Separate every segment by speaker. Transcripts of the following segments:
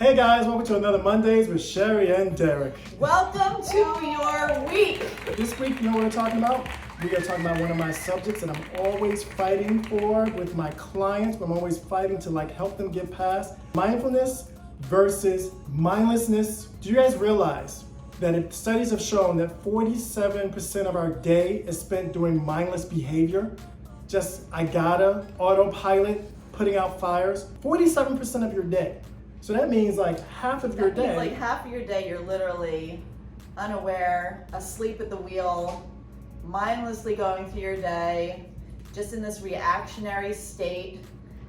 Speaker 1: Hey guys, welcome to another Mondays with Sheri and Derek.
Speaker 2: Welcome to your week.
Speaker 1: This week, you know what we're talking about? We are talking about one of my subjects that I'm always fighting for with my clients. I'm always fighting to help them get past mindfulness versus mindlessness. Do you guys realize that studies have shown that 47% of our day is spent doing mindless behavior? Just I gotta, autopilot, putting out fires. 47% of your day. So that means half of your day.
Speaker 2: Means half of your day you're literally unaware, asleep at the wheel, mindlessly going through your day, just in this reactionary state.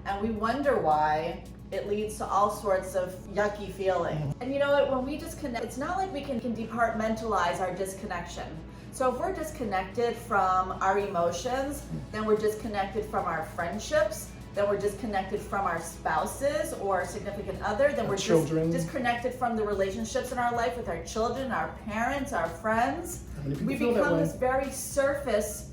Speaker 2: And we wonder why it leads to all sorts of yucky feelings. And you know what, when we disconnect, it's not like we can departmentalize our disconnection. So if we're disconnected from our emotions, then we're disconnected from our friendships, then we're disconnected from our spouses or significant other, then we're disconnected from the relationships in our life with our children, our parents, our friends. We become this very surface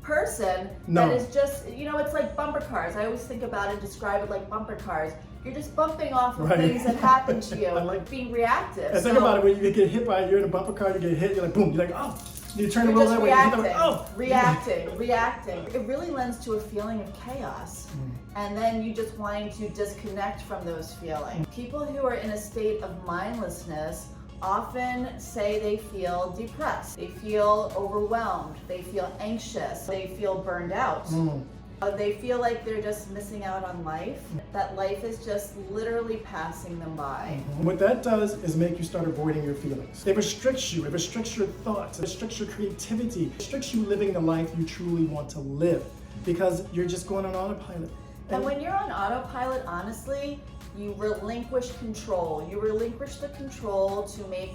Speaker 2: person that is just, it's like bumper cars. I always think about it, describe it like bumper cars. You're just bumping off of things that happen to you, and being reactive.
Speaker 1: And think about it, when you get hit by, you're in a bumper car, you get hit, you're like, boom, you're like, oh. You turn the wheel that way,
Speaker 2: reacting. It really lends to a feeling of chaos. And then you just wanting to disconnect from those feelings. People who are in a state of mindlessness often say they feel depressed, they feel overwhelmed, they feel anxious, they feel burned out. They feel like they're just missing out on life, that life is just literally passing them by.
Speaker 1: What that does is make you start avoiding your feelings. It restricts you, it restricts your thoughts, it restricts your creativity, it restricts you living the life you truly want to live because you're just going on autopilot.
Speaker 2: And when you're on autopilot, honestly, you relinquish control. You relinquish the control to make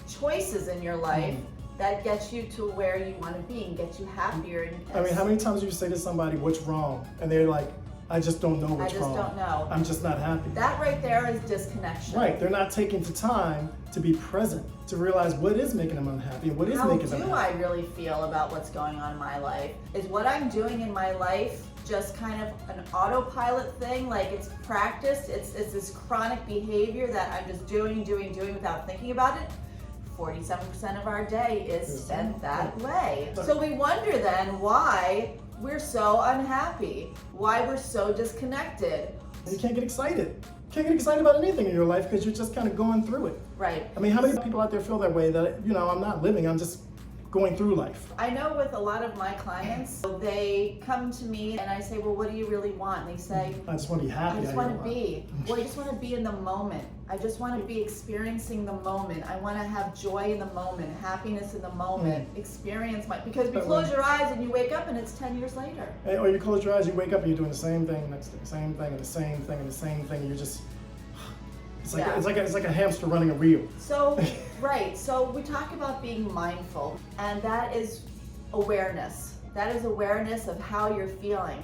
Speaker 2: choices in your life that gets you to where you want to be and gets you happier.
Speaker 1: I mean, how many times do you say to somebody, what's wrong? And they're like, I just don't know what's wrong.
Speaker 2: I just don't know.
Speaker 1: I'm just not happy.
Speaker 2: That right there is disconnection.
Speaker 1: Right, they're not taking the time to be present, to realize what is making them unhappy and what is making them happy.
Speaker 2: How do I really feel about what's going on in my life? Is what I'm doing in my life just kind of an autopilot thing? Like it's practiced, it's this chronic behavior that I'm just doing without thinking about it? 47% of our day is spent that way. So we wonder then why we're so unhappy, why we're so disconnected.
Speaker 1: You can't get excited. You can't get excited about anything in your life because you're just kind of going through it.
Speaker 2: Right.
Speaker 1: I mean, how many people out there feel that way that, I'm not living, I'm just going through life?
Speaker 2: I know with a lot of my clients, they come to me and I say, well, what do you really want? And they say,
Speaker 1: I just want to be happy.
Speaker 2: I just want to be. Well, I just want to be in the moment. I just want to be experiencing the moment. I want to have joy in the moment, happiness in the moment, experience because you close your eyes and you wake up and it's 10 years later.
Speaker 1: Or you close your eyes, you wake up and you're doing the same thing next day, same thing and the same thing and the same thing. And you're just, it's like a hamster running a wheel.
Speaker 2: So, right. So we talk about being mindful, and that is awareness. That is awareness of how you're feeling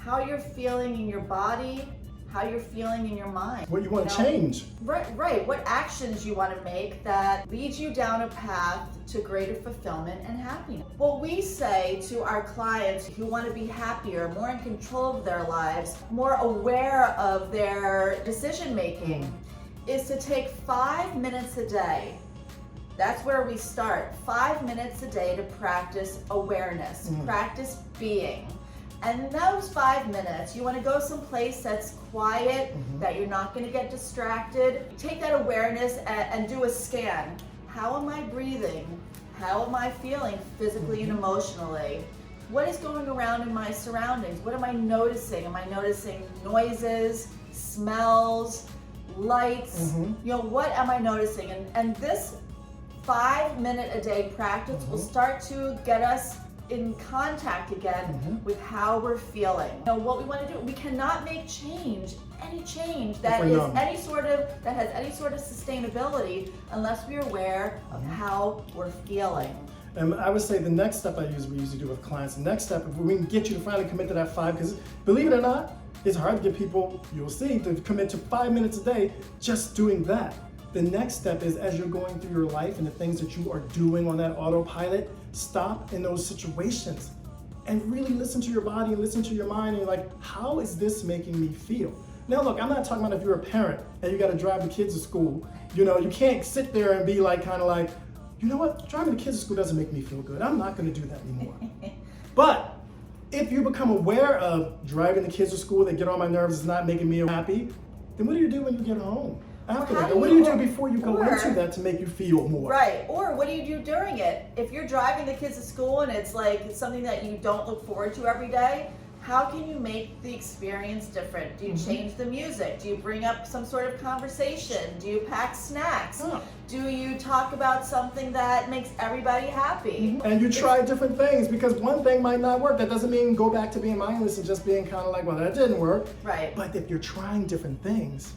Speaker 2: in your body, how you're feeling in your mind.
Speaker 1: What you want to change.
Speaker 2: Right. What actions you want to make that leads you down a path to greater fulfillment and happiness. What we say to our clients who want to be happier, more in control of their lives, more aware of their decision making, is to take 5 minutes a day. That's where we start. 5 minutes a day to practice awareness, practice being. And those 5 minutes, you want to go someplace that's quiet, that you're not going to get distracted. Take that awareness and do a scan. How am I breathing? How am I feeling physically and emotionally? What is going around in my surroundings? What am I noticing? Am I noticing noises, smells, lights? What am I noticing? And this 5 minute a day practice will start to get us in contact again with how we're feeling. What we want to do, we cannot make any change that has any sort of sustainability unless we're aware of how we're feeling.
Speaker 1: And I would say the next step we usually do with clients, the next step, if we can get you to finally commit to that 5, because believe it or not, it's hard to get people, you'll see, to commit to 5 minutes a day just doing that. The next step is, as you're going through your life and the things that you are doing on that autopilot, stop in those situations and really listen to your body and listen to your mind and how is this making me feel? Now look, I'm not talking about if you're a parent and you got to drive the kids to school. You know, you can't sit there and be like, kind of like, you know what, driving the kids to school doesn't make me feel good. I'm not going to do that anymore. But if you become aware of driving the kids to school, they get on my nerves, it's not making me happy, then what do you do when you get home after that? Or what do you do before you go into that to make you feel more?
Speaker 2: Right, or what do you do during it? If you're driving the kids to school and it's like it's something that you don't look forward to every day, how can you make the experience different? Do you change the music? Do you bring up some sort of conversation? Do you pack snacks? Do you talk about something that makes everybody happy?
Speaker 1: And you try different things, because one thing might not work. That doesn't mean go back to being mindless and just being kind of like, well, that didn't work.
Speaker 2: Right.
Speaker 1: But if you're trying different things,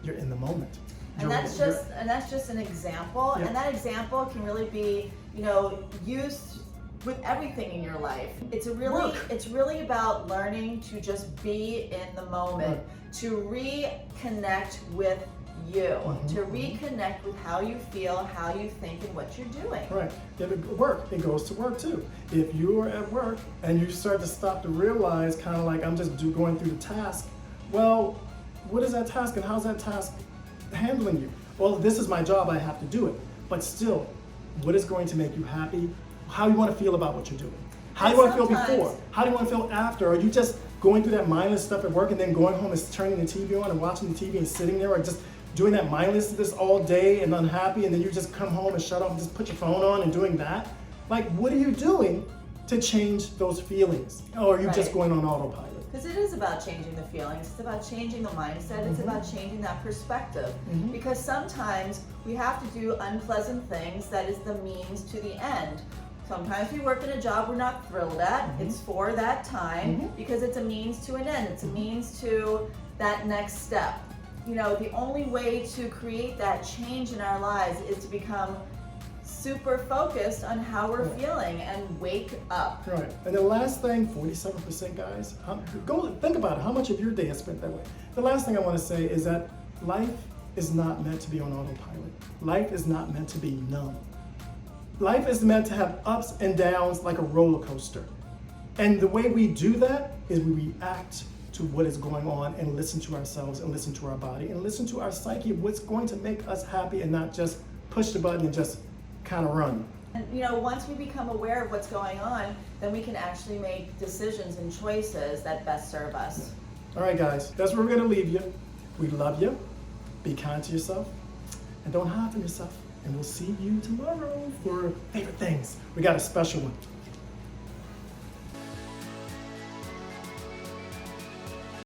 Speaker 1: you're in the moment.
Speaker 2: And that's just an example.
Speaker 1: Yeah.
Speaker 2: And that example can really be, used with everything in your life. It's really about learning to just be in the moment, to reconnect with you, to reconnect with how you feel, how you think, and what you're doing.
Speaker 1: Right. If it work, it goes to work too. If you are at work and you start to stop to realize, kind of like, I'm just going through the task, well, what is that task and how's that task handling you? Well, this is my job, I have to do it. But still, what is going to make you happy? How you want to feel about what you're doing? How do you want to feel before? How do you want to feel after? Are you just going through that mindless stuff at work and then going home and turning the TV on and watching the TV and sitting there, or just doing that mindlessness all day and unhappy, and then you just come home and shut off and just put your phone on and doing that? Like, what are you doing to change those feelings? Or are you just going on autopilot?
Speaker 2: Because it is about changing the feelings, it's about changing the mindset, it's about changing that perspective. Because sometimes we have to do unpleasant things that is the means to the end. Sometimes we work in a job we're not thrilled at, it's for that time, because it's a means to an end, it's a means to that next step. The only way to create that change in our lives is to become super focused on how we're feeling and wake up.
Speaker 1: Right. And the last thing, 47% guys, go think about it. How much of your day is spent that way? The last thing I want to say is that life is not meant to be on autopilot. Life is not meant to be numb. Life is meant to have ups and downs like a roller coaster. And the way we do that is we react to what is going on and listen to ourselves and listen to our body and listen to our psyche, what's going to make us happy, and not just push the button and just kind of run.
Speaker 2: And once we become aware of what's going on, then we can actually make decisions and choices that best serve us.
Speaker 1: All right, guys, that's where we're going to leave you. We love you. Be kind to yourself and don't hide from yourself. And we'll see you tomorrow for favorite things. We got a special one.